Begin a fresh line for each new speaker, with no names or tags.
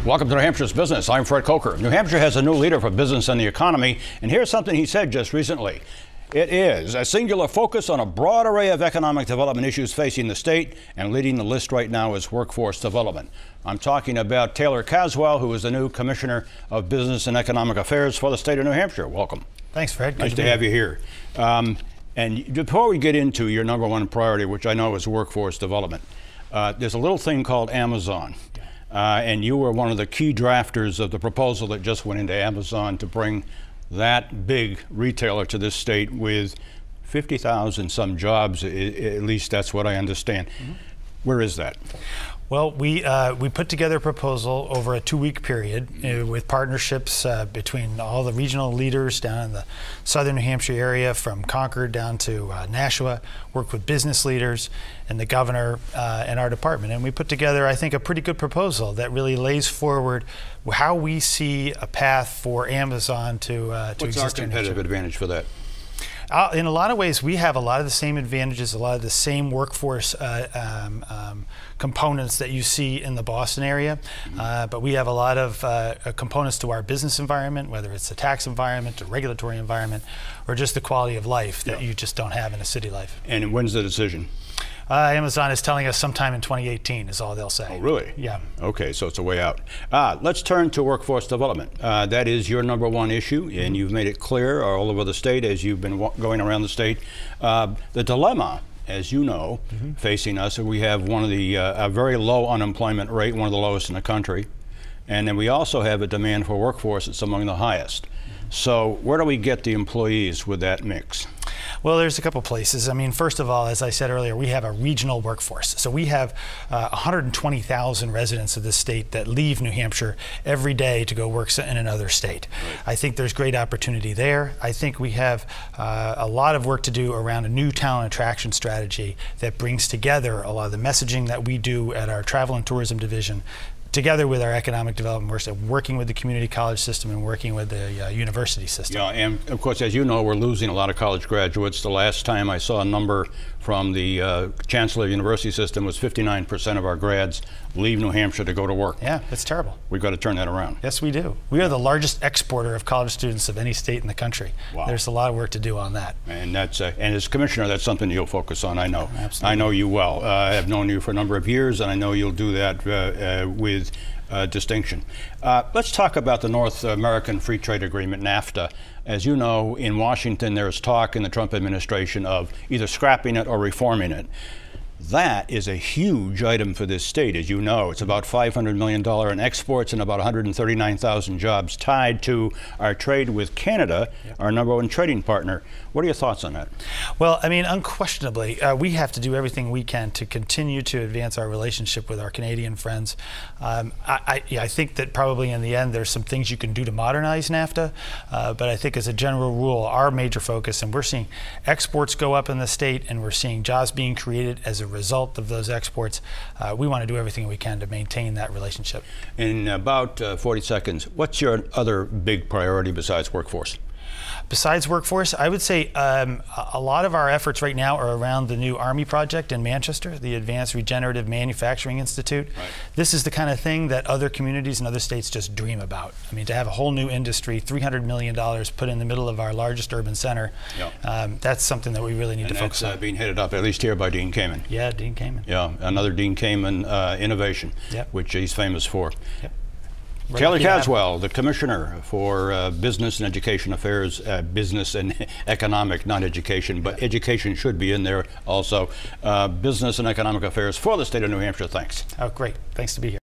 Welcome to New Hampshire's Business. I'm Fred Coker. New Hampshire has a new leader for business and the economy, and here's something he said just recently. It is a singular focus on a broad array of economic development issues facing the state, and leading the list right now is workforce development. I'm talking about Taylor Caswell, who is the new Commissioner of Business and Economic Affairs for the state of New Hampshire. Welcome.
Thanks, Fred.
Nice to have you here. And before we get into your number one priority, which I know is workforce development, there's a little thing called Amazon. And you were one of the key drafters of the proposal that just went into Amazon to bring that big retailer to this state with 50,000 some jobs, at least that's what I understand. Mm-hmm. Where is that?
Well, we put together a proposal over a 2-week period with partnerships between all the regional leaders down in the southern New Hampshire area, from Concord down to Nashua, worked with business leaders and the governor and our department. And we put together, I think, a pretty good proposal that really lays forward how we see a path for Amazon to
What's
exist.
our competitive advantage for that?
In a lot of ways, we have a lot of the same advantages, a lot of the same workforce components that you see in the Boston area, but we have a lot of components to our business environment, whether it's the tax environment, the regulatory environment, or just the quality of life that you just don't have in a city life.
And when's the decision?
Amazon is telling us sometime in 2018 is all they'll say.
Oh, really?
Yeah.
Okay, so it's a way out. Let's turn to workforce development. That is your number one issue, and you've made it clear all over the state as you've been going around the state. The dilemma, as you know, facing us, we have one of the a very low unemployment rate, one of the lowest in the country, and then we also have a demand for workforce that's among the highest. So where do we get the employees with that mix?
Well, there's a couple places. I mean, first of all, as I said earlier, we have a regional workforce. So we have 120,000 residents of this state that leave New Hampshire every day to go work in another state. Right. I think there's great opportunity there. I think we have a lot of work to do around a new talent attraction strategy that brings together a lot of the messaging that we do at our travel and tourism division, together with our economic development work, working with the community college system and working with the university system.
Yeah, and of course, as you know, we're losing a lot of college graduates. The last time I saw a number from the Chancellor of the University System was 59% of our grads leave New Hampshire to go to work.
Yeah, that's terrible.
We've got to turn that around.
Yes, we do. We are the largest exporter of college students of any state in the country. Wow. There's a lot of work to do on that. And
that's and as Commissioner, that's something you'll focus on, I know.
Absolutely.
I know you well. I have known you for a number of years, and I know you'll do that with distinction. Let's talk about the North American Free Trade Agreement, NAFTA. As you know, in Washington, there's talk in the Trump administration of either scrapping it or reforming it. That is a huge item for this state, as you know. It's about $500 million in exports and about 139,000 jobs tied to our trade with Canada, our number one trading partner. What are your thoughts on that? Well,
I mean, unquestionably, we have to do everything we can to continue to advance our relationship with our Canadian friends. I think that probably in the end there's some things you can do to modernize NAFTA, but I think as a general rule, our major focus, and we're seeing exports go up in the state, and we're seeing jobs being created as a result of those exports. We want to do everything we can to maintain that relationship.
In about 40 seconds, what's your other big priority besides workforce?
Besides workforce, I would say a lot of our efforts right now are around the new Army project in Manchester, the Advanced Regenerative Manufacturing Institute. Right. This is the kind of thing that other communities and other states just dream about. I mean, to have a whole new industry, $300 million put in the middle of our largest urban center, that's something that we really need to focus on. And that's being
headed up, at least here, by Dean Kamen.
Yeah, Dean Kamen.
Yeah, another Dean Kamen innovation, which he's famous for.
Yep.
Taylor Caswell, the Commissioner for Business and Education Affairs, business and economic, not education, but education should be in there also. Business and Economic Affairs for the state of New Hampshire. Thanks.
Oh, great. Thanks to be here.